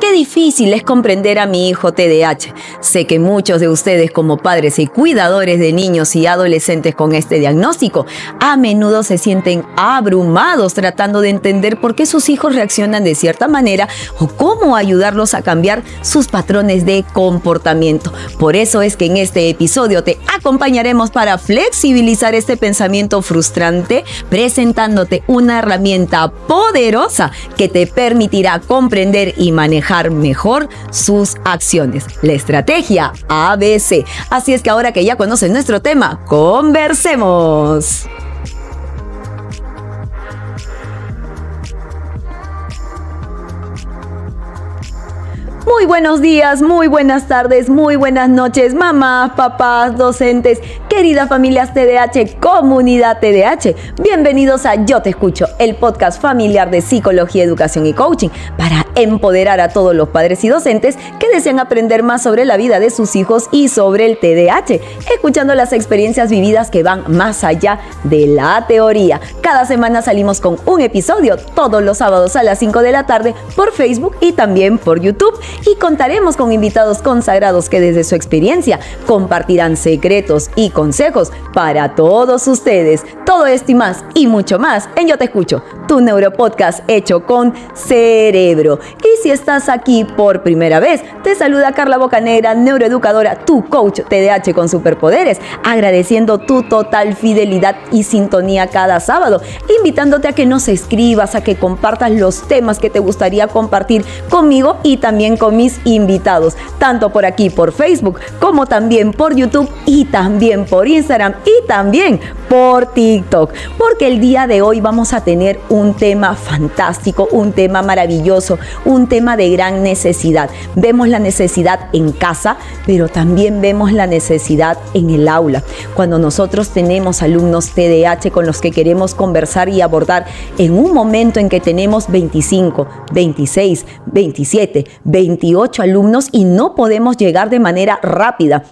Qué difícil es comprender a mi hijo TDAH. Sé que muchos de ustedes como padres y cuidadores de niños y adolescentes con este diagnóstico a menudo se sienten abrumados tratando de entender por qué sus hijos reaccionan de cierta manera o cómo ayudarlos a cambiar sus patrones de comportamiento. Por eso es que en este episodio te acompañaremos para flexibilizar este pensamiento frustrante, presentándote una herramienta poderosa que te permitirá comprender y manejar mejor sus acciones. La estrategia ABC. Así es que ahora que ya conoces nuestro tema, conversemos. Muy buenos días, muy buenas tardes, muy buenas noches, mamás, papás, docentes, queridas familias TDAH, comunidad TDAH. Bienvenidos a Yo Te Escucho, el podcast familiar de psicología, educación y coaching para empoderar a todos los padres y docentes que desean aprender más sobre la vida de sus hijos y sobre el TDAH, escuchando las experiencias vividas que van más allá de la teoría. Cada semana salimos con un episodio todos los sábados a las 5 de la tarde por Facebook y también por YouTube. Y contaremos con invitados consagrados que desde su experiencia compartirán secretos y consejos para todos ustedes. Todo esto y más y mucho más en Yo Te Escucho, tu neuropodcast hecho con cerebro. Y si estás aquí por primera vez, te saluda Carla Bocanegra, neuroeducadora, tu coach TDAH con superpoderes, agradeciendo tu total fidelidad y sintonía cada sábado, invitándote a que nos escribas, a que compartas los temas que te gustaría compartir conmigo y también con mis invitados, tanto por aquí por Facebook como también por YouTube y también por Instagram y también por TikTok, porque el día de hoy vamos a tener un tema fantástico, un tema maravilloso, un tema de gran necesidad. Vemos la necesidad en casa, pero también vemos la necesidad en el aula. Cuando nosotros tenemos alumnos TDAH con los que queremos conversar y abordar en un momento en que tenemos 25, 26, 27, 28 alumnos y no podemos llegar de manera rápida.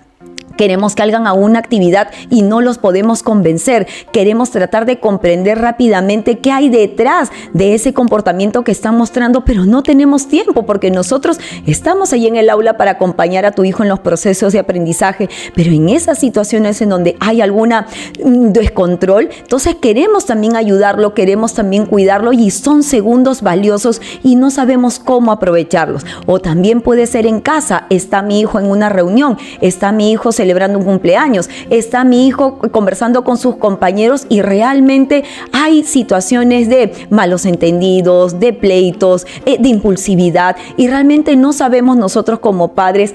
Queremos que hagan a una actividad y no los podemos convencer. Queremos tratar de comprender rápidamente qué hay detrás de ese comportamiento que están mostrando, pero no tenemos tiempo porque nosotros estamos ahí en el aula para acompañar a tu hijo en los procesos de aprendizaje, pero en esas situaciones en donde hay alguna descontrol, entonces queremos también ayudarlo, queremos también cuidarlo y son segundos valiosos y no sabemos cómo aprovecharlos. O también puede ser en casa, está mi hijo en una reunión, está mi hijo celebrando un cumpleaños, está mi hijo conversando con sus compañeros y realmente hay situaciones de malos entendidos, de pleitos, de impulsividad y realmente no sabemos nosotros como padres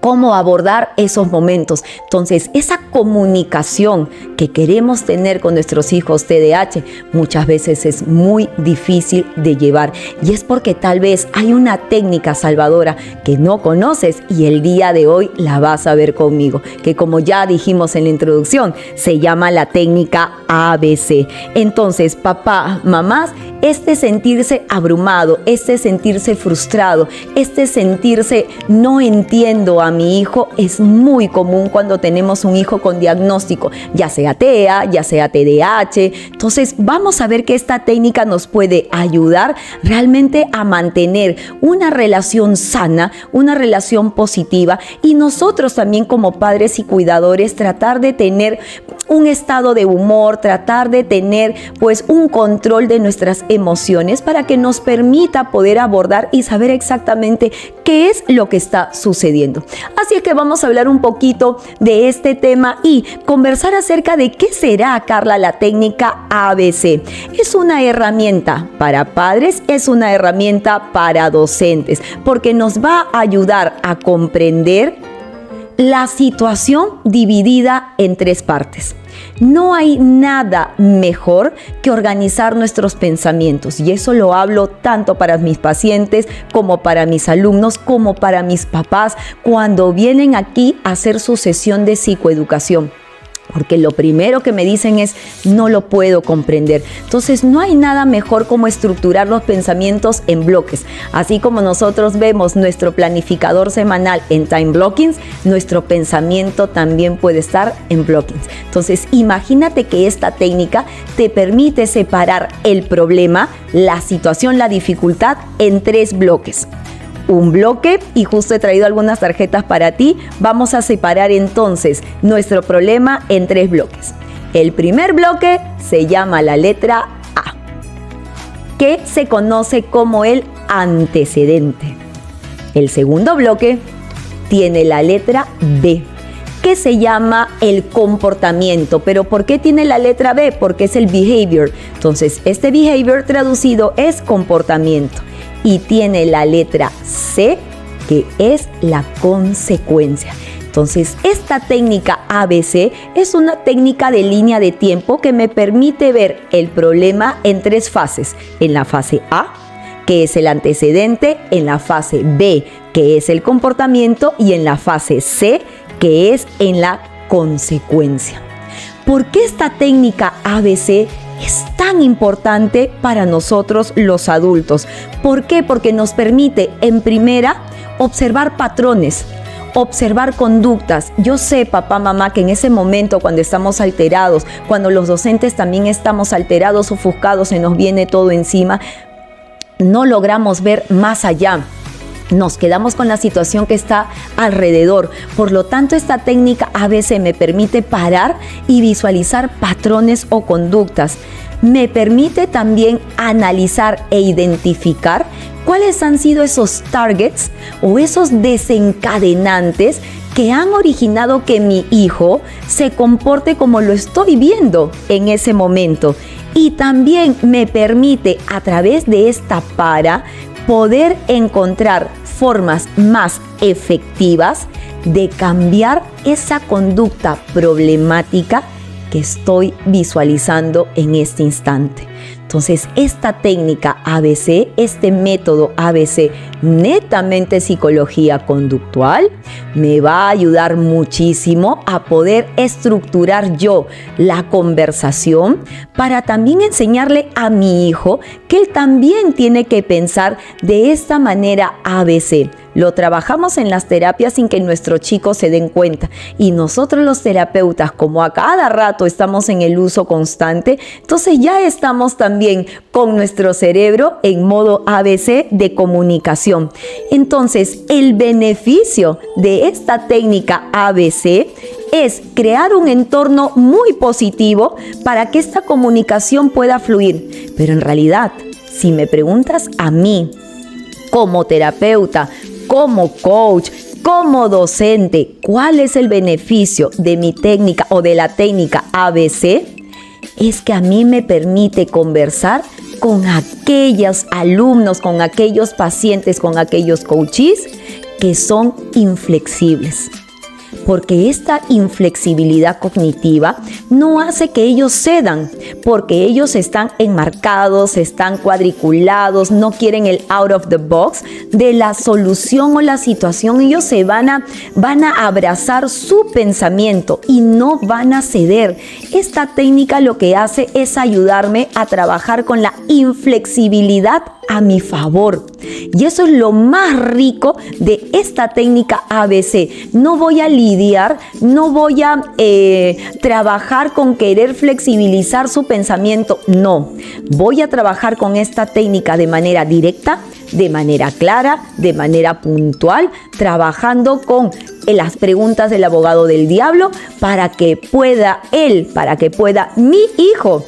cómo abordar esos momentos. Entonces, esa comunicación que queremos tener con nuestros hijos TDAH muchas veces es muy difícil de llevar y es porque tal vez hay una técnica salvadora que no conoces y el día de hoy la vas a ver conmigo, que como ya dijimos en la introducción, se llama la técnica ABC. Entonces, papá, mamás, este sentirse abrumado, este sentirse frustrado, este sentirse no entiendo a mi hijo es muy común cuando tenemos un hijo con diagnóstico, ya sea TEA, ya sea TDAH. Entonces vamos a ver que esta técnica nos puede ayudar realmente a mantener una relación sana, una relación positiva y nosotros también como padres y cuidadores tratar de tener un estado de humor, tratar de tener pues un control de nuestras emociones para que nos permita poder abordar y saber exactamente qué es lo que está sucediendo. Así es que vamos a hablar un poquito de este tema y conversar acerca de qué será, Carla, la técnica ABC. Es una herramienta para padres, es una herramienta para docentes, porque nos va a ayudar a comprender la situación dividida en tres partes. No hay nada mejor que organizar nuestros pensamientos y eso lo hablo tanto para mis pacientes como para mis alumnos como para mis papás cuando vienen aquí a hacer su sesión de psicoeducación. Porque lo primero que me dicen es, no lo puedo comprender. Entonces, no hay nada mejor como estructurar los pensamientos en bloques. Así como nosotros vemos nuestro planificador semanal en time blockings, nuestro pensamiento también puede estar en blockings. Entonces, imagínate que esta técnica te permite separar el problema, la situación, la dificultad en tres bloques. un bloque y justo he traído algunas tarjetas para ti. Vamos a separar entonces nuestro problema en 3 bloques. El primer bloque se llama la letra A, que se conoce como el antecedente. El segundo bloque tiene la letra B, que se llama el comportamiento. ¿Pero por qué tiene la letra B? Porque es el behavior. Entonces, este behavior traducido es comportamiento. Y tiene la letra C, que es la consecuencia. Entonces, esta técnica ABC es una técnica de línea de tiempo que me permite ver el problema en 3 fases. En la fase A, que es el antecedente, en la fase B, que es el comportamiento, y en la fase C, que es en la consecuencia. ¿Por qué esta técnica ABC es tan importante para nosotros los adultos? ¿Por qué? Porque nos permite, en primera, observar patrones, observar conductas. Yo sé, papá, mamá, que en ese momento cuando estamos alterados, cuando los docentes también estamos alterados, ofuscados, se nos viene todo encima, no logramos ver más allá. Nos quedamos con la situación que está alrededor. Por lo tanto, esta técnica ABC me permite parar y visualizar patrones o conductas. Me permite también analizar e identificar cuáles han sido esos targets o esos desencadenantes que han originado que mi hijo se comporte como lo estoy viendo en ese momento. Y también me permite, a través de esta poder encontrar formas más efectivas de cambiar esa conducta problemática que estoy visualizando en este instante. Entonces, esta técnica ABC, este método ABC, netamente psicología conductual, me va a ayudar muchísimo a poder estructurar yo la conversación para también enseñarle a mi hijo que él también tiene que pensar de esta manera ABC. Lo trabajamos en las terapias sin que nuestros chicos se den cuenta. Y nosotros los terapeutas, como a cada rato estamos en el uso constante, entonces ya estamos también con nuestro cerebro en modo ABC de comunicación. Entonces, el beneficio de esta técnica ABC es crear un entorno muy positivo para que esta comunicación pueda fluir. Pero en realidad, si me preguntas a mí, como terapeuta, como coach, como docente, ¿cuál es el beneficio de mi técnica o de la técnica ABC? Es que a mí me permite conversar con aquellos alumnos, con aquellos pacientes, con aquellos coaches que son inflexibles. Porque esta inflexibilidad cognitiva no hace que ellos cedan, porque ellos están enmarcados, están cuadriculados, no quieren el out of the box de la solución o la situación. Ellos se van a abrazar su pensamiento y no van a ceder. Esta técnica lo que hace es ayudarme a trabajar con la inflexibilidad a mi favor. Y eso es lo más rico de esta técnica ABC. No voy a lidiar, no voy a trabajar con querer flexibilizar su pensamiento. No, voy a trabajar con esta técnica de manera directa, de manera clara, de manera puntual, trabajando con las preguntas del abogado del diablo para que pueda mi hijo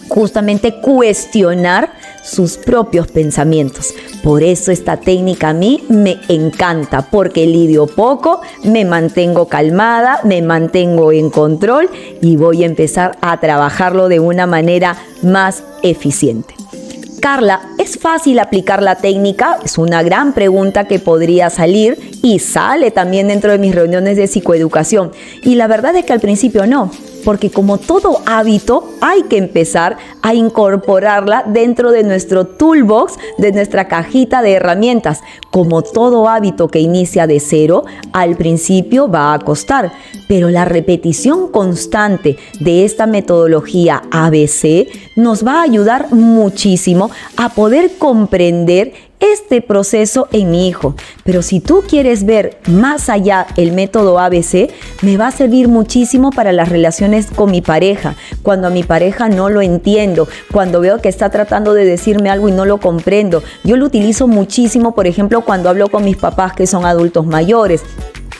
justamente cuestionar sus propios pensamientos. Por eso esta técnica a mí me encanta, porque lidio poco, me mantengo calmada, me mantengo en control y voy a empezar a trabajarlo de una manera más eficiente. Carla, ¿es fácil aplicar la técnica? Es una gran pregunta que podría salir y sale también dentro de mis reuniones de psicoeducación. Y la verdad es que al principio no, porque como todo hábito hay que empezar a incorporarla dentro de nuestro toolbox, de nuestra cajita de herramientas. Como todo hábito que inicia de cero, al principio va a costar, pero la repetición constante de esta metodología ABC nos va a ayudar muchísimo a poder comprender este proceso en mi hijo. Pero si tú quieres ver más allá el método ABC, me va a servir muchísimo para las relaciones con mi pareja. Cuando a mi pareja no lo entiendo, cuando veo que está tratando de decirme algo y no lo comprendo. Yo lo utilizo muchísimo, por ejemplo, cuando hablo con mis papás que son adultos mayores.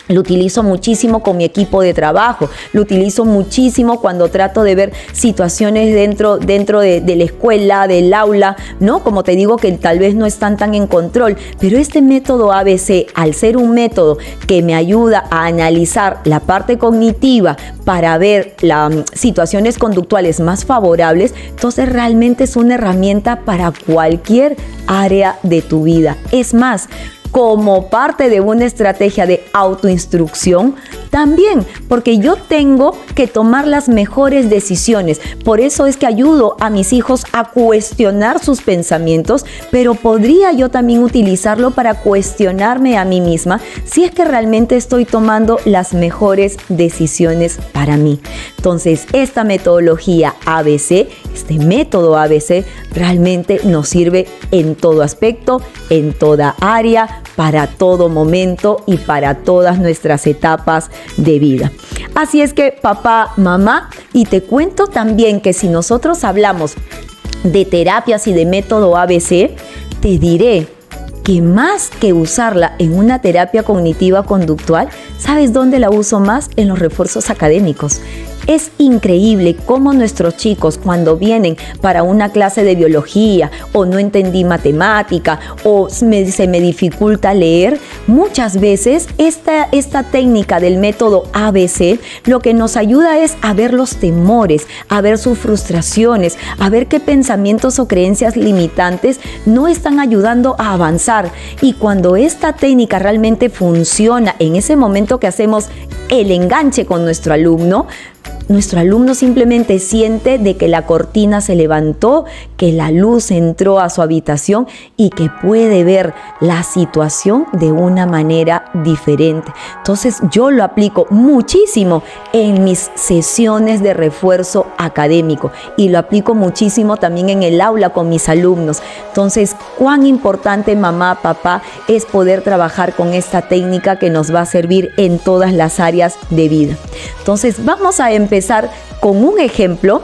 Lo utilizo muchísimo con mi equipo de trabajo, lo utilizo muchísimo cuando trato de ver situaciones dentro de la escuela, del aula, ¿no? Como te digo, que tal vez no están tan en control, pero este método ABC, al ser un método que me ayuda a analizar la parte cognitiva para ver las situaciones conductuales más favorables, entonces realmente es una herramienta para cualquier área de tu vida. Es más, como parte de una estrategia de autoinstrucción, también, porque yo tengo que tomar las mejores decisiones. Por eso es que ayudo a mis hijos a cuestionar sus pensamientos, pero podría yo también utilizarlo para cuestionarme a mí misma si es que realmente estoy tomando las mejores decisiones para mí. Entonces, esta metodología ABC, este método ABC, realmente nos sirve en todo aspecto, en toda área, para todo momento y para todas nuestras etapas de vida. Así es que papá, mamá, y te cuento también que si nosotros hablamos de terapias y de método ABC, te diré que más que usarla en una terapia cognitiva conductual, ¿sabes dónde la uso más? En los refuerzos académicos. Es increíble cómo nuestros chicos, cuando vienen para una clase de biología o no entendí matemática o se me dificulta leer, muchas veces esta técnica del método ABC lo que nos ayuda es a ver los temores, a ver sus frustraciones, a ver qué pensamientos o creencias limitantes no están ayudando a avanzar. Y cuando esta técnica realmente funciona en ese momento que hacemos el enganche con nuestro alumno simplemente siente de que la cortina se levantó, que la luz entró a su habitación y que puede ver la situación de una manera diferente. Entonces yo lo aplico muchísimo en mis sesiones de refuerzo académico y lo aplico muchísimo también en el aula con mis alumnos. Entonces, cuán importante, mamá, papá, es poder trabajar con esta técnica que nos va a servir en todas las áreas de vida. Entonces, vamos a empezar con un ejemplo.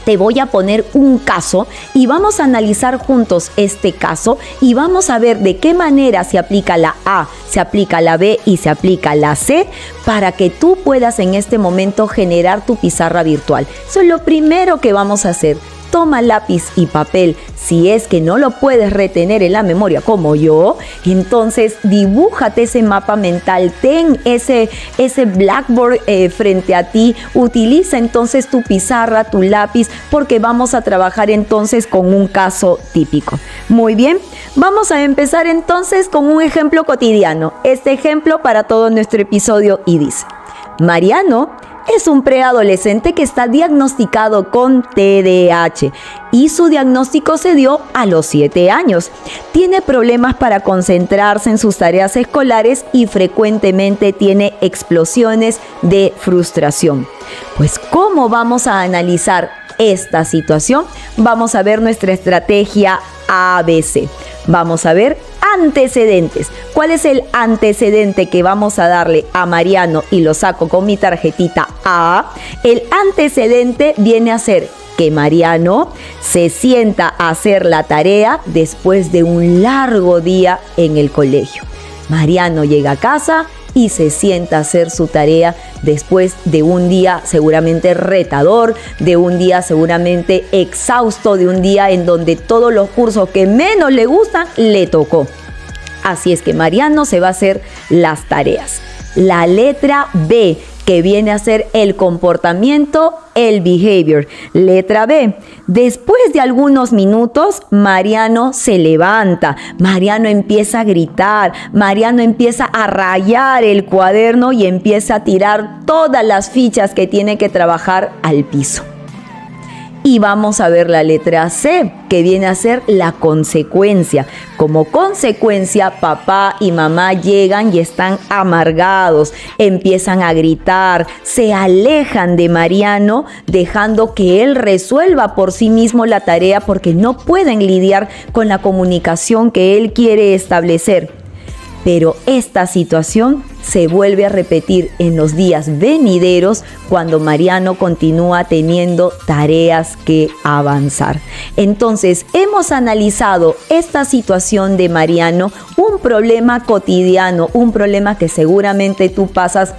Te voy a poner un caso y vamos a analizar juntos este caso y vamos a ver de qué manera se aplica la A, se aplica la B y se aplica la C para que tú puedas en este momento generar tu pizarra virtual. Eso es lo primero que vamos a hacer. Toma lápiz y papel. Si es que no lo puedes retener en la memoria como yo, entonces dibújate ese mapa mental, ten ese Blackboard frente a ti, utiliza entonces tu pizarra, tu lápiz, porque vamos a trabajar entonces con un caso típico. Muy bien, vamos a empezar entonces con un ejemplo cotidiano. Este ejemplo para todo nuestro episodio y dice: Mariano es un preadolescente que está diagnosticado con TDAH y su diagnóstico se dio a los 7 años. Tiene problemas para concentrarse en sus tareas escolares y frecuentemente tiene explosiones de frustración. Pues, ¿cómo vamos a analizar esta situación? Vamos a ver nuestra estrategia ABC. Vamos a ver antecedentes. ¿Cuál es el antecedente que vamos a darle a Mariano? Y lo saco con mi tarjetita A. El antecedente viene a ser que Mariano se sienta a hacer la tarea después de un largo día en el colegio. Mariano llega a casa y se sienta a hacer su tarea después de un día seguramente retador, de un día seguramente exhausto, de un día en donde todos los cursos que menos le gustan le tocó. Así es que Mariano se va a hacer las tareas. La letra B, que viene a ser el comportamiento, el behavior. Letra B. Después de algunos minutos, Mariano se levanta. Mariano empieza a gritar. Mariano empieza a rayar el cuaderno y empieza a tirar todas las fichas que tiene que trabajar al piso. Y vamos a ver la letra C, que viene a ser la consecuencia. Como consecuencia, papá y mamá llegan y están amargados, empiezan a gritar, se alejan de Mariano, dejando que él resuelva por sí mismo la tarea porque no pueden lidiar con la comunicación que él quiere establecer. Pero esta situación se vuelve a repetir en los días venideros cuando Mariano continúa teniendo tareas que avanzar. Entonces, hemos analizado esta situación de Mariano, un problema cotidiano, un problema que seguramente tú pasas.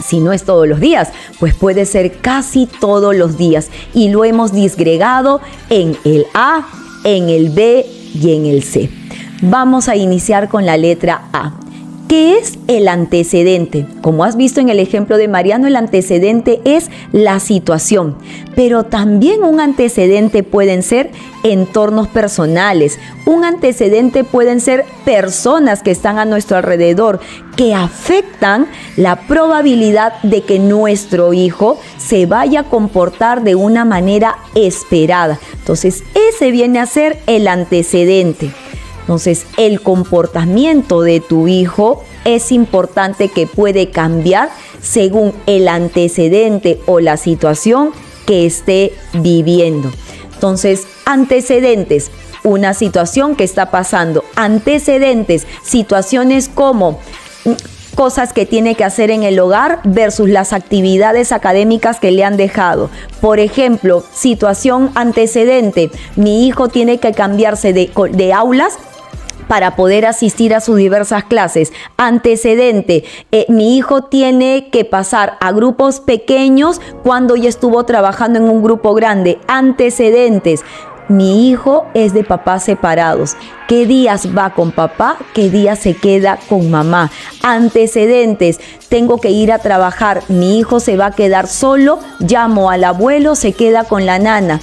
Si no es todos los días, pues puede ser casi todos los días. Y lo hemos disgregado en el A, en el B y en el C. Vamos a iniciar con la letra A. ¿Qué es el antecedente? Como has visto en el ejemplo de Mariano, el antecedente es la situación, pero también un antecedente pueden ser entornos personales, un antecedente pueden ser personas que están a nuestro alrededor, que afectan la probabilidad de que nuestro hijo se vaya a comportar de una manera esperada. Entonces, ese viene a ser el antecedente. Entonces, el comportamiento de tu hijo es importante que puede cambiar según el antecedente o la situación que esté viviendo. Entonces, antecedentes, una situación que está pasando. Antecedentes, situaciones como cosas que tiene que hacer en el hogar versus las actividades académicas que le han dejado. Por ejemplo, situación antecedente, mi hijo tiene que cambiarse de aulas para poder asistir a sus diversas clases. Antecedente, mi hijo tiene que pasar a grupos pequeños cuando ya estuvo trabajando en un grupo grande. Antecedentes, mi hijo es de papás separados. ¿Qué días va con papá? ¿Qué días se queda con mamá? Antecedentes, tengo que ir a trabajar. Mi hijo se va a quedar solo. Llamo al abuelo, se queda con la nana.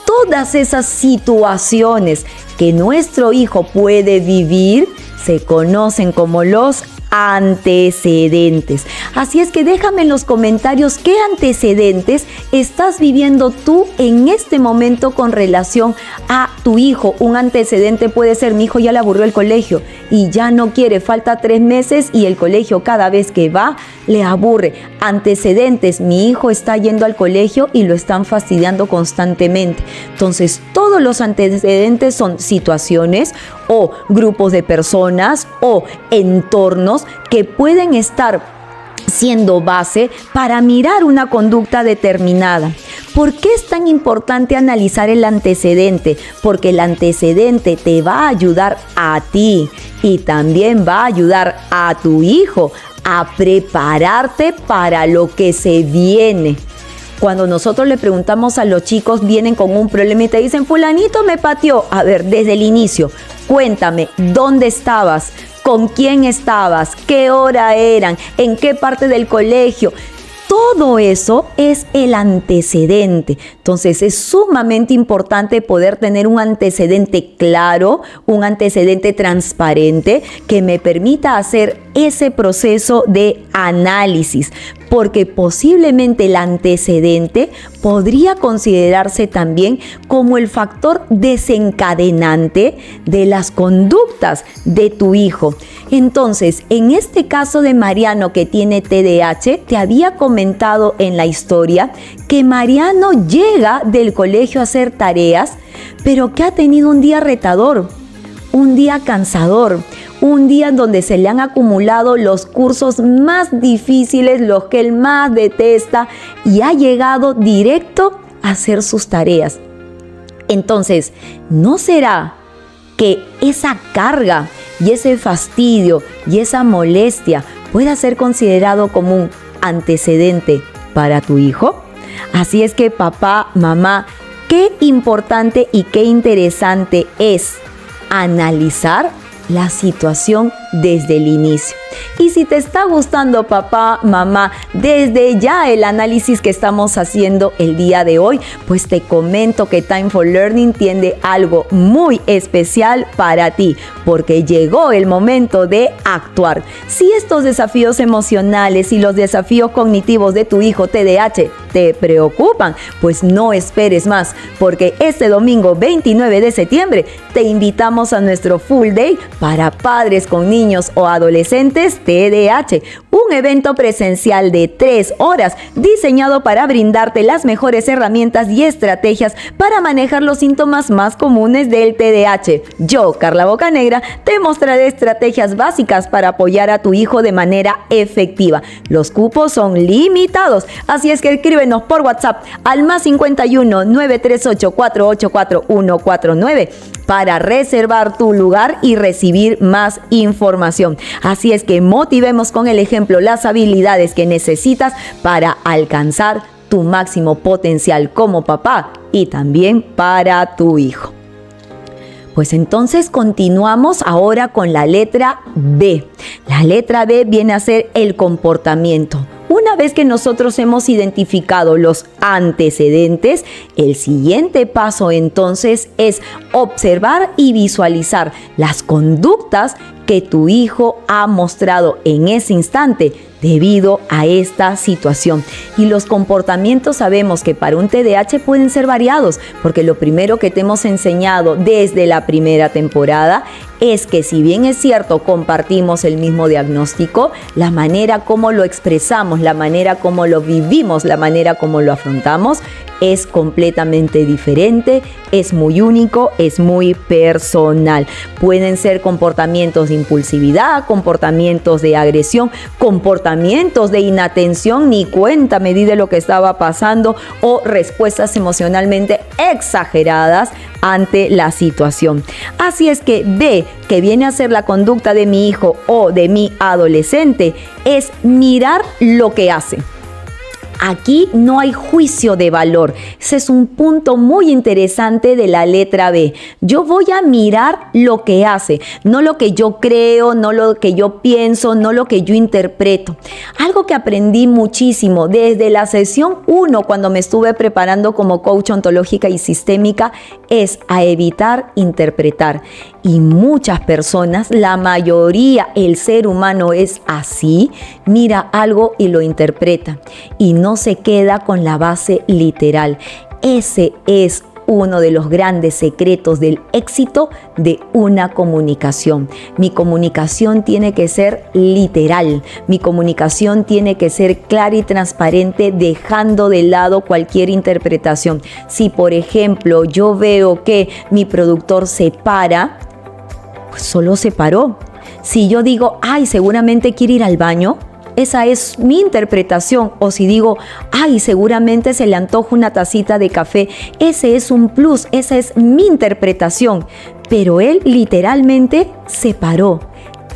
Todas esas situaciones que nuestro hijo puede vivir se conocen como los antecedentes. Así es que déjame en los comentarios qué antecedentes estás viviendo tú en este momento con relación a tu hijo. Un antecedente puede ser: mi hijo ya le aburrió el colegio y ya no quiere, falta 3 meses y el colegio cada vez que va le aburre. Antecedentes: mi hijo está yendo al colegio y lo están fastidiando constantemente. Entonces, todos los antecedentes son situaciones o grupos de personas o entornos que pueden estar siendo base para mirar una conducta determinada. ¿Por qué es tan importante analizar el antecedente? Porque el antecedente te va a ayudar a ti y también va a ayudar a tu hijo a prepararte para lo que se viene. Cuando nosotros le preguntamos a los chicos, vienen con un problema y te dicen: fulanito me pateó. A ver, desde el inicio, cuéntame, ¿dónde estabas? ¿Con quién estabas? ¿Qué hora eran? ¿En qué parte del colegio? Todo eso es el antecedente. Entonces, es sumamente importante poder tener un antecedente claro, un antecedente transparente que me permita hacer ese proceso de análisis, porque posiblemente el antecedente podría considerarse también como el factor desencadenante de las conductas de tu hijo. Entonces, en este caso de Mariano, que tiene TDAH, te había comentado en la historia que Mariano llega del colegio a hacer tareas, pero que ha tenido un día retador, un día cansador, un día en donde se le han acumulado los cursos más difíciles, los que él más detesta, y ha llegado directo a hacer sus tareas. Entonces, ¿no será que esa carga y ese fastidio y esa molestia pueda ser considerado como un antecedente para tu hijo? Así es que, papá, mamá, qué importante y qué interesante es analizar la situación desde el inicio. Y si te está gustando, papá, mamá, desde ya el análisis que estamos haciendo el día de hoy, pues te comento que Time for Learning tiene algo muy especial para ti, porque llegó el momento de actuar. Si estos desafíos emocionales y los desafíos cognitivos de tu hijo TDAH te preocupan, pues no esperes más, porque este domingo 29 de septiembre te invitamos a nuestro Full Day para padres con niños o adolescentes TDAH, un evento presencial de 3 horas diseñado para brindarte las mejores herramientas y estrategias para manejar los síntomas más comunes del TDAH. Yo, Carla Bocanegra, te mostraré estrategias básicas para apoyar a tu hijo de manera efectiva. Los cupos son limitados, así es que escríbenos por WhatsApp al +51 938 484 149 para reservar tu lugar y recibir más información. Así es que motivemos con el ejemplo las habilidades que necesitas para alcanzar tu máximo potencial como papá y también para tu hijo. Pues entonces continuamos ahora con la letra B. La letra B viene a ser el comportamiento. Una vez que nosotros hemos identificado los antecedentes, el siguiente paso entonces es observar y visualizar las conductas que tu hijo ha mostrado en ese instante debido a esta situación. Y los comportamientos sabemos que para un TDAH pueden ser variados, porque lo primero que te hemos enseñado desde la primera temporada es que, si bien es cierto, compartimos el mismo diagnóstico, la manera como lo expresamos, la manera como lo vivimos, la manera como lo afrontamos es completamente diferente, es muy único, es muy personal. Pueden ser comportamientos de impulsividad, comportamientos de agresión, comportamientos de inatención, ni cuenta me di de lo que estaba pasando, o respuestas emocionalmente exageradas ante la situación. Así es que B, que viene a ser la conducta de mi hijo o de mi adolescente, es mirar lo que hace. Aquí no hay juicio de valor. Ese es un punto muy interesante de la letra B. Yo voy a mirar lo que hace, no lo que yo creo, no lo que yo pienso, no lo que yo interpreto. Algo que aprendí muchísimo desde la sesión 1, cuando me estuve preparando como coach ontológica y sistémica, es a evitar interpretar. Y muchas personas, la mayoría, el ser humano es así, mira algo y lo interpreta y no se queda con la base literal. Ese es uno de los grandes secretos del éxito de una comunicación. Mi comunicación tiene que ser literal, mi comunicación tiene que ser clara y transparente, dejando de lado cualquier interpretación. Si, por ejemplo, yo veo que mi productor se para, pues solo se paró. Si yo digo, ay, seguramente quiere ir al baño, esa es mi interpretación. O si digo, ay, seguramente se le antoja una tacita de café, ese es un plus, esa es mi interpretación. Pero él literalmente se paró.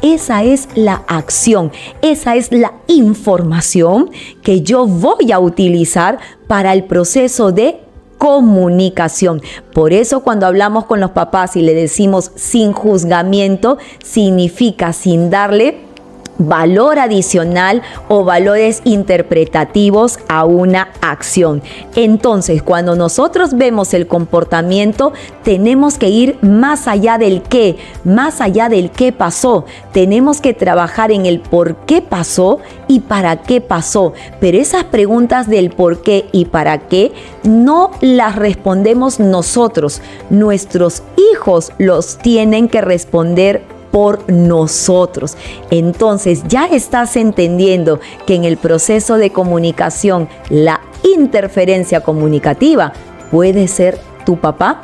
Esa es la acción, esa es la información que yo voy a utilizar para el proceso de comunicación. Por eso, cuando hablamos con los papás y le decimos sin juzgamiento, significa sin darle valor adicional o valores interpretativos a una acción. Entonces, cuando nosotros vemos el comportamiento, tenemos que ir más allá del qué, más allá del qué pasó. Tenemos que trabajar en el por qué pasó y para qué pasó. Pero esas preguntas del por qué y para qué no las respondemos nosotros. Nuestros hijos los tienen que responder por nosotros. Entonces ya estás entendiendo que en el proceso de comunicación, la interferencia comunicativa puede ser tu papá,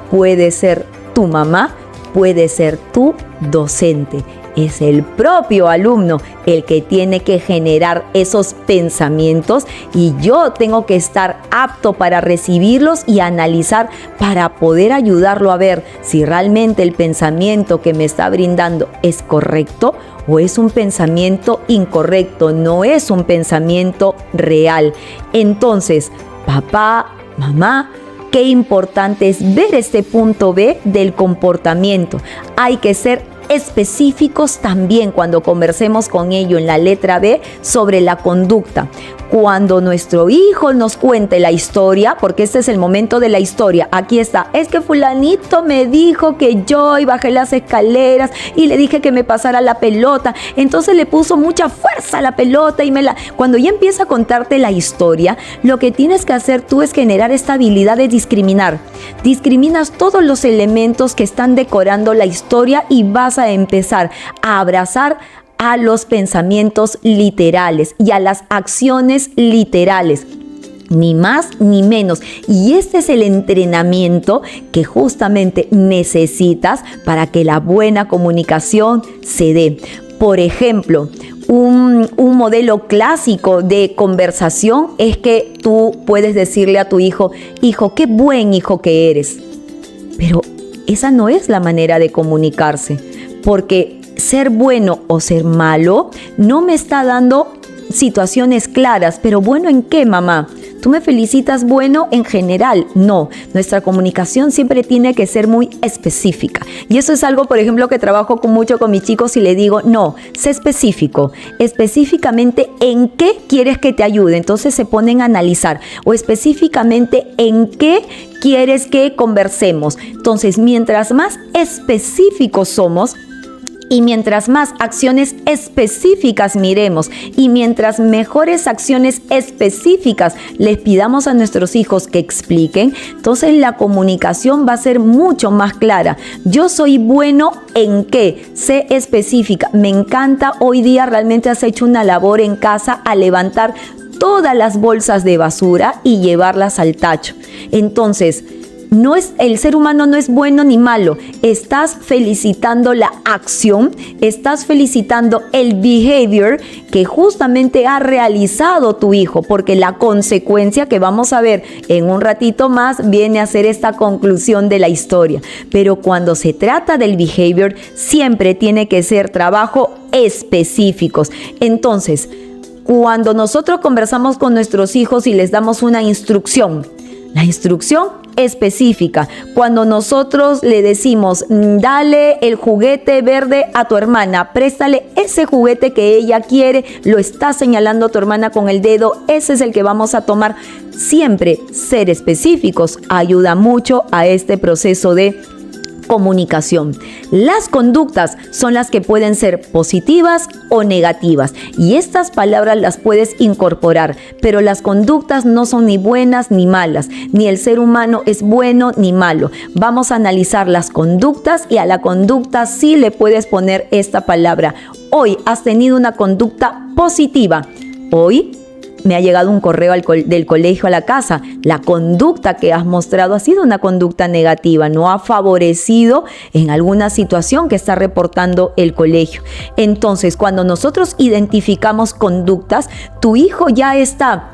puede ser tu mamá, puede ser tu docente. Es el propio alumno el que tiene que generar esos pensamientos y yo tengo que estar apto para recibirlos y analizar para poder ayudarlo a ver si realmente el pensamiento que me está brindando es correcto o es un pensamiento incorrecto, no es un pensamiento real. Entonces, papá, mamá, qué importante es ver este punto B del comportamiento. Hay que ser específicos también cuando conversemos con ello en la letra B sobre la conducta. Cuando nuestro hijo nos cuente la historia, porque este es el momento de la historia, aquí está, es que fulanito me dijo que yo y bajé las escaleras y le dije que me pasara la pelota, entonces le puso mucha fuerza a la pelota y cuando ya empieza a contarte la historia, lo que tienes que hacer tú es generar esta habilidad de discriminar. Discriminas todos los elementos que están decorando la historia y vas a empezar a abrazar a los pensamientos literales y a las acciones literales. Ni más ni menos. Y este es el entrenamiento que justamente necesitas para que la buena comunicación se dé. Por ejemplo, un modelo clásico de conversación es que tú puedes decirle a tu hijo, hijo, qué buen hijo que eres. Pero esa no es la manera de comunicarse, porque ser bueno o ser malo no me está dando situaciones claras. Pero ¿bueno en qué, mamá? ¿Tú me felicitas bueno en general? No, nuestra comunicación siempre tiene que ser muy específica. Y eso es algo, por ejemplo, que trabajo mucho con mis chicos y le digo, no, sé específico. Específicamente en qué quieres que te ayude. Entonces se ponen a analizar. O específicamente en qué quieres que conversemos. Entonces, mientras más específicos somos, y mientras más acciones específicas miremos y mientras mejores acciones específicas les pidamos a nuestros hijos que expliquen, entonces la comunicación va a ser mucho más clara. Yo soy bueno en qué, sé específica. Me encanta, hoy día realmente has hecho una labor en casa a levantar todas las bolsas de basura y llevarlas al tacho. Entonces, el ser humano no es bueno ni malo. Estás felicitando la acción, estás felicitando el behavior que justamente ha realizado tu hijo, porque la consecuencia que vamos a ver en un ratito más viene a ser esta conclusión de la historia. Pero cuando se trata del behavior, siempre tiene que ser trabajo específicos. Entonces, cuando nosotros conversamos con nuestros hijos y les damos una instrucción, la instrucción específica. Cuando nosotros le decimos, dale el juguete verde a tu hermana, préstale ese juguete que ella quiere, lo está señalando a tu hermana con el dedo, ese es el que vamos a tomar. Siempre ser específicos ayuda mucho a este proceso de comunicación. Las conductas son las que pueden ser positivas o negativas y estas palabras las puedes incorporar, pero las conductas no son ni buenas ni malas, ni el ser humano es bueno ni malo. Vamos a analizar las conductas y a la conducta sí le puedes poner esta palabra. Hoy has tenido una conducta positiva. Hoy me ha llegado un correo del colegio a la casa. La conducta que has mostrado ha sido una conducta negativa, no ha favorecido en alguna situación que está reportando el colegio. Entonces, cuando nosotros identificamos conductas, tu hijo ya está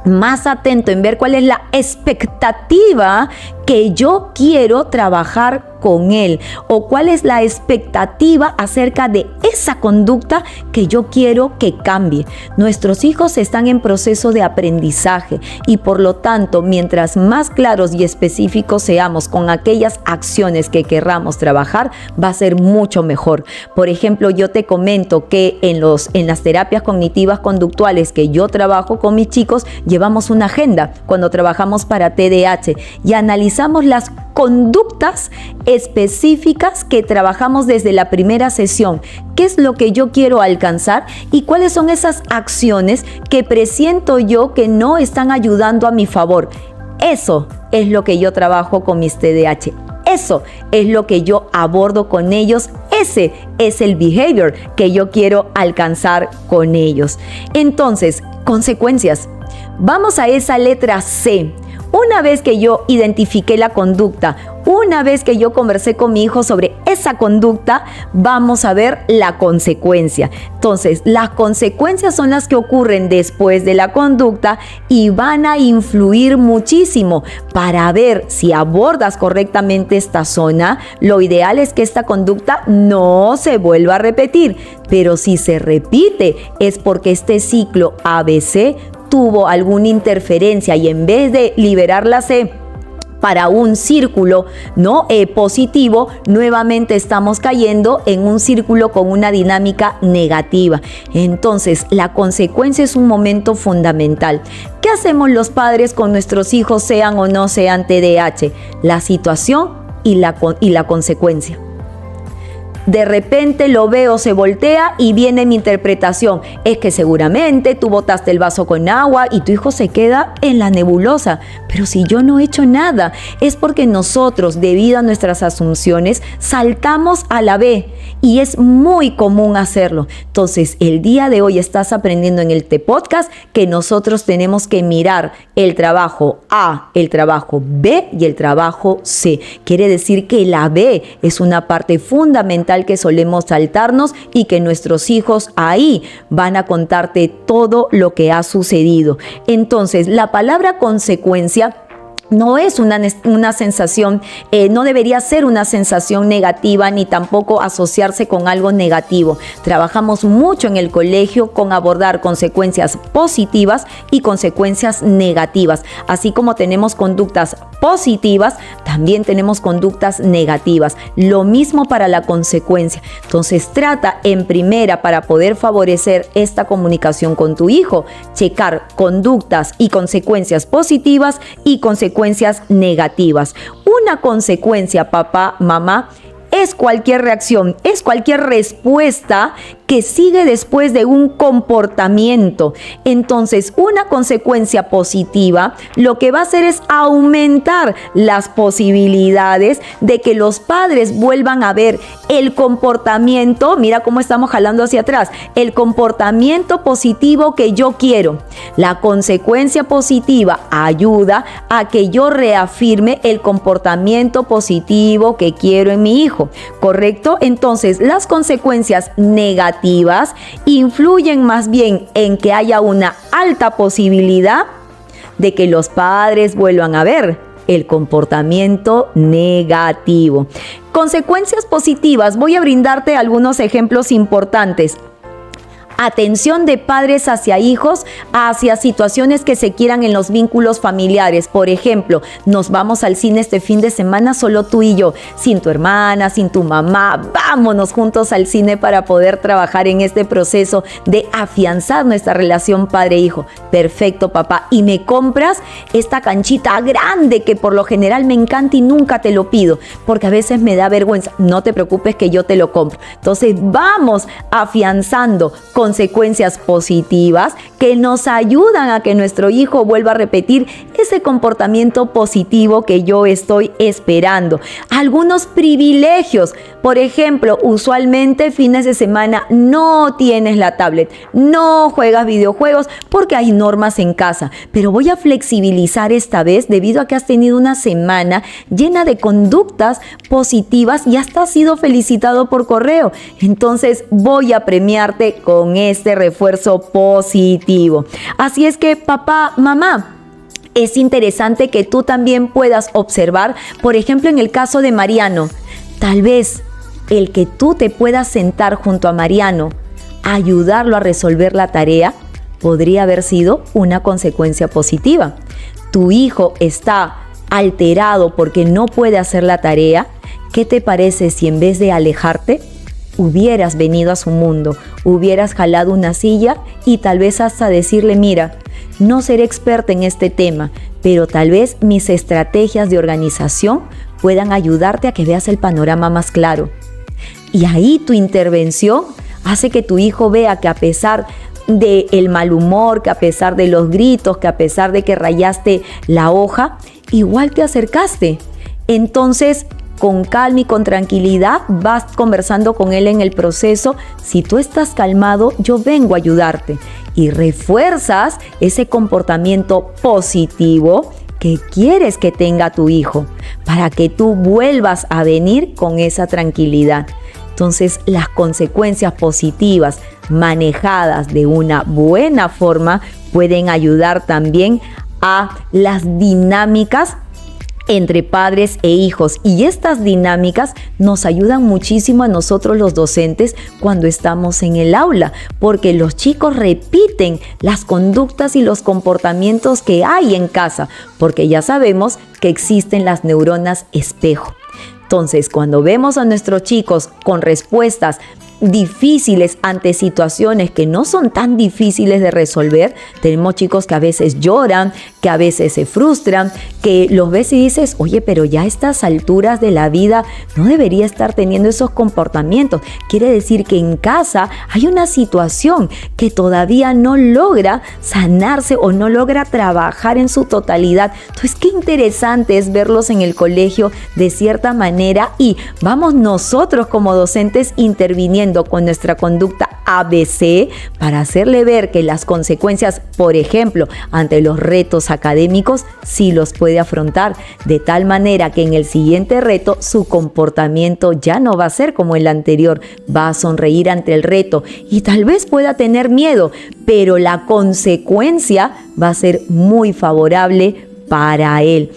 más atento en ver cuál es la expectativa que yo quiero trabajar con él o cuál es la expectativa acerca de esa conducta que yo quiero que cambie. Nuestros hijos están en proceso de aprendizaje y por lo tanto, mientras más claros y específicos seamos con aquellas acciones que querramos trabajar, va a ser mucho mejor. Por ejemplo, yo te comento que en las terapias cognitivas conductuales que yo trabajo con mis chicos, llevamos una agenda cuando trabajamos para TDAH y analizamos las conductas específicas que trabajamos desde la primera sesión. ¿Qué es lo que yo quiero alcanzar? ¿Y cuáles son esas acciones que presiento yo que no están ayudando a mi favor? Eso es lo que yo trabajo con mis TDAH. Eso es lo que yo abordo con ellos. Ese es el behavior que yo quiero alcanzar con ellos. Entonces, consecuencias. Vamos a esa letra C. Una vez que yo identifiqué la conducta, una vez que yo conversé con mi hijo sobre esa conducta, vamos a ver la consecuencia. Entonces, las consecuencias son las que ocurren después de la conducta y van a influir muchísimo. Para ver si abordas correctamente esta zona, lo ideal es que esta conducta no se vuelva a repetir. Pero si se repite, es porque este ciclo ABC tuvo alguna interferencia y en vez de liberar la C para un círculo, ¿no? Positivo, nuevamente estamos cayendo en un círculo con una dinámica negativa. Entonces, la consecuencia es un momento fundamental. ¿Qué hacemos los padres con nuestros hijos, sean o no sean TDAH? La situación y la consecuencia. De repente lo veo, se voltea y viene mi interpretación. Es que seguramente tú botaste el vaso con agua y tu hijo se queda en la nebulosa. Pero si yo no he hecho nada, es porque nosotros, debido a nuestras asunciones, saltamos a la B. Y es muy común hacerlo. Entonces, el día de hoy estás aprendiendo en el T-Podcast que nosotros tenemos que mirar el trabajo A, el trabajo B y el trabajo C. Quiere decir que la B es una parte fundamental que solemos saltarnos y que nuestros hijos ahí van a contarte todo lo que ha sucedido. Entonces, la palabra consecuencia no es una sensación, no debería ser una sensación negativa ni tampoco asociarse con algo negativo. Trabajamos mucho en el colegio con abordar consecuencias positivas y consecuencias negativas. Así como tenemos conductas positivas, también tenemos conductas negativas. Lo mismo para la consecuencia. Entonces trata en primera, para poder favorecer esta comunicación con tu hijo, checar conductas y consecuencias positivas y consecuencias negativas. Una consecuencia, papá, mamá, es cualquier reacción, es cualquier respuesta que sigue después de un comportamiento. Entonces, una consecuencia positiva lo que va a hacer es aumentar las posibilidades de que los padres vuelvan a ver el comportamiento, mira cómo estamos jalando hacia atrás, el comportamiento positivo que yo quiero. La consecuencia positiva ayuda a que yo reafirme el comportamiento positivo que quiero en mi hijo, ¿correcto? Entonces, las consecuencias negativas influyen más bien en que haya una alta posibilidad de que los padres vuelvan a ver el comportamiento negativo. Consecuencias positivas, voy a brindarte algunos ejemplos importantes. Atención de padres hacia hijos, hacia situaciones que se quieran en los vínculos familiares. Por ejemplo, nos vamos al cine este fin de semana solo tú y yo, sin tu hermana, sin tu mamá. Vámonos juntos al cine para poder trabajar en este proceso de afianzar nuestra relación padre-hijo. Perfecto, papá. Y me compras esta canchita grande que por lo general me encanta y nunca te lo pido, porque a veces me da vergüenza. No te preocupes que yo te lo compro. Entonces vamos afianzando consecuencias positivas que nos ayudan a que nuestro hijo vuelva a repetir ese comportamiento positivo que yo estoy esperando. Algunos privilegios, por ejemplo, usualmente fines de semana no tienes la tablet, no juegas videojuegos porque hay normas en casa, pero voy a flexibilizar esta vez debido a que has tenido una semana llena de conductas positivas y hasta has sido felicitado por correo. Entonces voy a premiarte con este refuerzo positivo. Así es que, papá, mamá, es interesante que tú también puedas observar, por ejemplo, en el caso de Mariano, tal vez el que tú te puedas sentar junto a Mariano, ayudarlo a resolver la tarea, podría haber sido una consecuencia positiva. Tu hijo está alterado porque no puede hacer la tarea. ¿Qué te parece si en vez de alejarte, hubieras venido a su mundo, hubieras jalado una silla y tal vez hasta decirle, mira, no seré experta en este tema, pero tal vez mis estrategias de organización puedan ayudarte a que veas el panorama más claro? Y ahí tu intervención hace que tu hijo vea que a pesar del mal humor, que a pesar de los gritos, que a pesar de que rayaste la hoja, igual te acercaste. Entonces, con calma y con tranquilidad vas conversando con él en el proceso. Si tú estás calmado, yo vengo a ayudarte. Y refuerzas ese comportamiento positivo que quieres que tenga tu hijo para que tú vuelvas a venir con esa tranquilidad. Entonces, las consecuencias positivas manejadas de una buena forma pueden ayudar también a las dinámicas entre padres e hijos, y estas dinámicas nos ayudan muchísimo a nosotros los docentes cuando estamos en el aula, porque los chicos repiten las conductas y los comportamientos que hay en casa, porque ya sabemos que existen las neuronas espejo. Entonces, cuando vemos a nuestros chicos con respuestas difíciles ante situaciones que no son tan difíciles de resolver, tenemos chicos que a veces lloran, que a veces se frustran, que los ves y dices, oye, pero ya a estas alturas de la vida no debería estar teniendo esos comportamientos. Quiere decir que en casa hay una situación que todavía no logra sanarse o no logra trabajar en su totalidad. Entonces, qué interesante es verlos en el colegio de cierta manera, y vamos nosotros como docentes interviniendo con nuestra conducta ABC para hacerle ver que las consecuencias, por ejemplo, ante los retos académicos, sí los puede afrontar, de tal manera que en el siguiente reto su comportamiento ya no va a ser como el anterior, va a sonreír ante el reto y tal vez pueda tener miedo, pero la consecuencia va a ser muy favorable para él.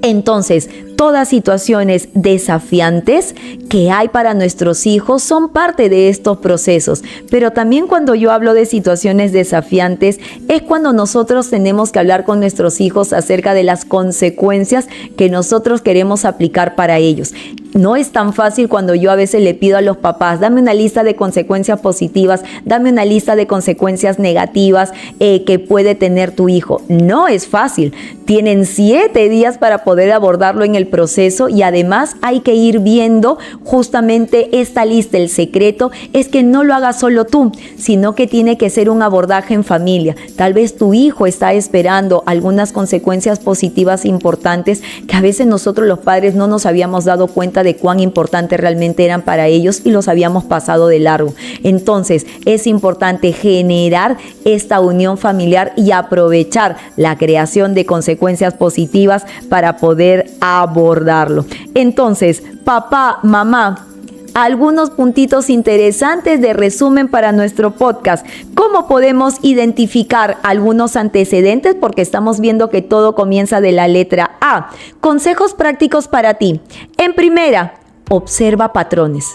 Entonces, todas situaciones desafiantes que hay para nuestros hijos son parte de estos procesos, pero también cuando yo hablo de situaciones desafiantes es cuando nosotros tenemos que hablar con nuestros hijos acerca de las consecuencias que nosotros queremos aplicar para ellos. No es tan fácil cuando yo a veces le pido a los papás, dame una lista de consecuencias positivas, dame una lista de consecuencias negativas que puede tener tu hijo. No es fácil. Tienen 7 días para poder abordarlo en el proceso, y además hay que ir viendo justamente esta lista. El secreto es que no lo hagas solo tú, sino que tiene que ser un abordaje en familia. Tal vez tu hijo está esperando algunas consecuencias positivas importantes que a veces nosotros los padres no nos habíamos dado cuenta de cuán importantes realmente eran para ellos y los habíamos pasado de largo. Entonces es importante generar esta unión familiar y aprovechar la creación de consecuencias positivas para poder abordarlo. Entonces, papá, mamá, algunos puntitos interesantes de resumen para nuestro podcast. ¿Cómo podemos identificar algunos antecedentes? Porque estamos viendo que todo comienza de la letra A. Consejos prácticos para ti. En primera, observa patrones.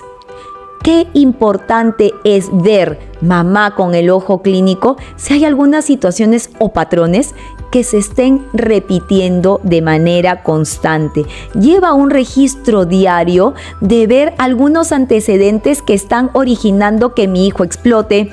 Qué importante es ver, mamá, con el ojo clínico, si hay algunas situaciones o patrones que se estén repitiendo de manera constante. Lleva un registro diario de ver algunos antecedentes que están originando que mi hijo explote,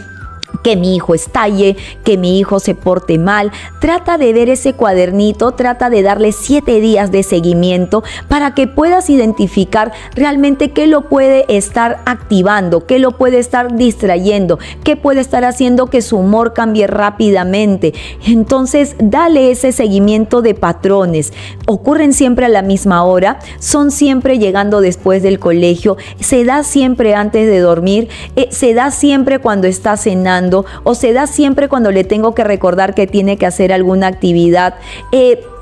que mi hijo estalle, que mi hijo se porte mal. Trata de ver ese cuadernito, trata de darle 7 días de seguimiento para que puedas identificar realmente qué lo puede estar activando, qué lo puede estar distrayendo, qué puede estar haciendo que su humor cambie rápidamente. Entonces, dale ese seguimiento de patrones. Ocurren siempre a la misma hora, son siempre llegando después del colegio, se da siempre antes de dormir, se da siempre cuando está cenando, o se da siempre cuando le tengo que recordar que tiene que hacer alguna actividad.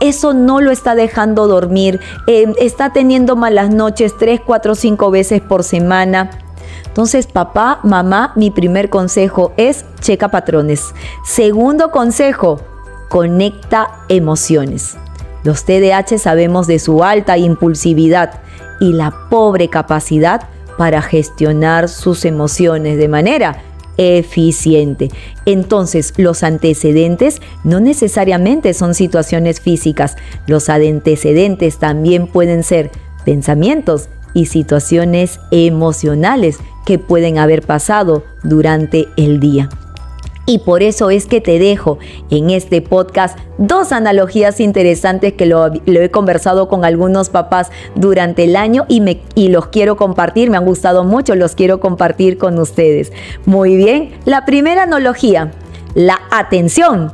Eso no lo está dejando dormir, está teniendo malas noches 3, 4, 5 veces por semana. Entonces, papá, mamá, mi primer consejo es checa patrones. Segundo consejo, conecta emociones. Los TDAH sabemos de su alta impulsividad y la pobre capacidad para gestionar sus emociones de manera eficiente. Entonces, los antecedentes no necesariamente son situaciones físicas. Los antecedentes también pueden ser pensamientos y situaciones emocionales que pueden haber pasado durante el día. Y por eso es que te dejo en este podcast 2 analogías interesantes que lo he conversado con algunos papás durante el año y los quiero compartir. Me han gustado mucho, los quiero compartir con ustedes. Muy bien, la primera analogía, la atención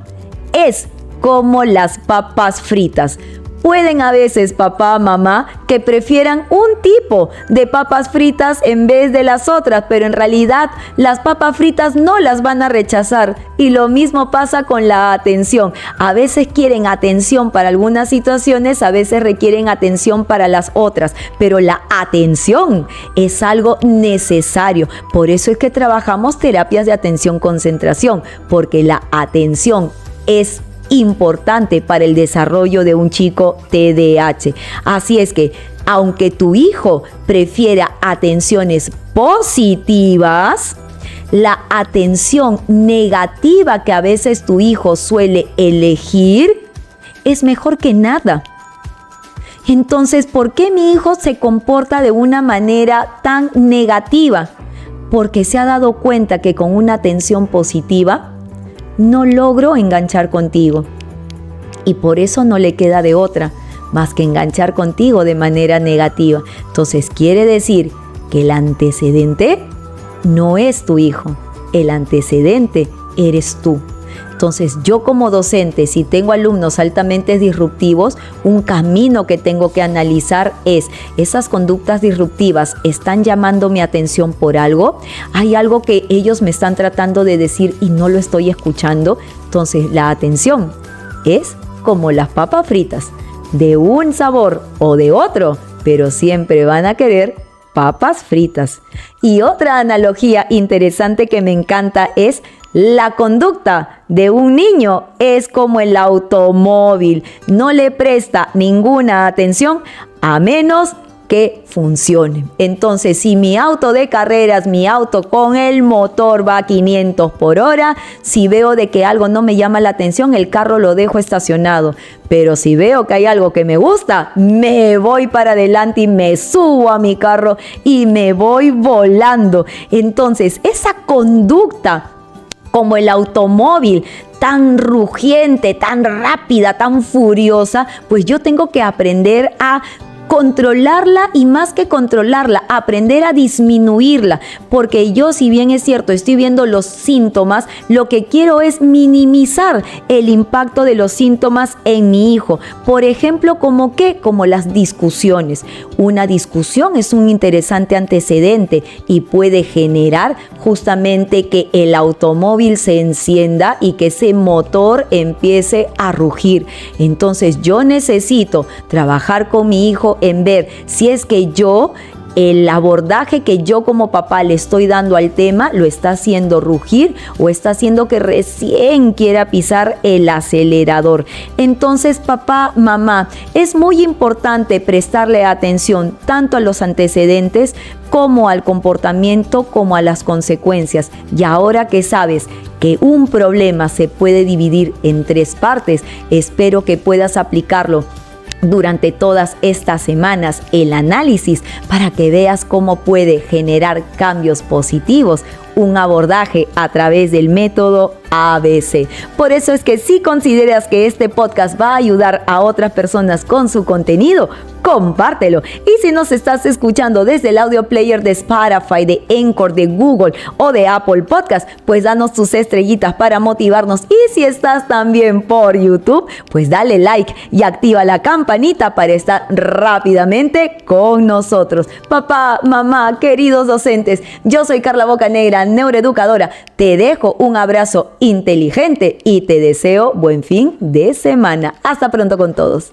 es como las papas fritas. Pueden a veces, papá, mamá, que prefieran un tipo de papas fritas en vez de las otras, pero en realidad las papas fritas no las van a rechazar. Y lo mismo pasa con la atención. A veces quieren atención para algunas situaciones, a veces requieren atención para las otras, pero la atención es algo necesario. Por eso es que trabajamos terapias de atención-concentración, porque la atención es importante para el desarrollo de un chico TDAH. Así es que, aunque tu hijo prefiera atenciones positivas, la atención negativa que a veces tu hijo suele elegir es mejor que nada. Entonces, ¿por qué mi hijo se comporta de una manera tan negativa? Porque se ha dado cuenta que con una atención positiva no logro enganchar contigo. Y por eso no le queda de otra más que enganchar contigo de manera negativa. Entonces, quiere decir que el antecedente no es tu hijo, el antecedente eres tú. Entonces, yo como docente, si tengo alumnos altamente disruptivos, un camino que tengo que analizar es, ¿esas conductas disruptivas están llamando mi atención por algo? ¿Hay algo que ellos me están tratando de decir y no lo estoy escuchando? Entonces, la atención es como las papas fritas, de un sabor o de otro, pero siempre van a querer papas fritas. Y otra analogía interesante que me encanta es la conducta de un niño es como el automóvil, no le presta ninguna atención a menos que funcione. Entonces, si mi auto de carreras, mi auto con el motor va a 500 por hora, si veo de que algo no me llama la atención, el carro lo dejo estacionado. Pero si veo que hay algo que me gusta, me voy para adelante y me subo a mi carro y me voy volando. Entonces, esa conducta como el automóvil, tan rugiente, tan rápida, tan furiosa, pues yo tengo que aprender a controlarla y más que controlarla, aprender a disminuirla, porque yo, si bien es cierto, estoy viendo los síntomas, lo que quiero es minimizar el impacto de los síntomas en mi hijo. Por ejemplo, ¿como qué? Como las discusiones. Una discusión es un interesante antecedente y puede generar justamente que el automóvil se encienda y que ese motor empiece a rugir. Entonces yo necesito trabajar con mi hijo en ver si es que el abordaje que yo como papá le estoy dando al tema lo está haciendo rugir o está haciendo que recién quiera pisar el acelerador. Entonces, papá, mamá, es muy importante prestarle atención tanto a los antecedentes como al comportamiento, como a las consecuencias. Y ahora que sabes que un problema se puede dividir en 3 partes, espero que puedas aplicarlo durante todas estas semanas, el análisis, para que veas cómo puede generar cambios positivos un abordaje a través del método ABC. Por eso es que si consideras que este podcast va a ayudar a otras personas con su contenido, compártelo. Y si nos estás escuchando desde el audio player de Spotify, de Anchor, de Google o de Apple Podcast, pues danos tus estrellitas para motivarnos. Y si estás también por YouTube, pues dale like y activa la campanita para estar rápidamente con nosotros. Papá, mamá, queridos docentes, yo soy Carla Bocanegra, neuroeducadora. Te dejo un abrazo inteligente y te deseo buen fin de semana. Hasta pronto con todos.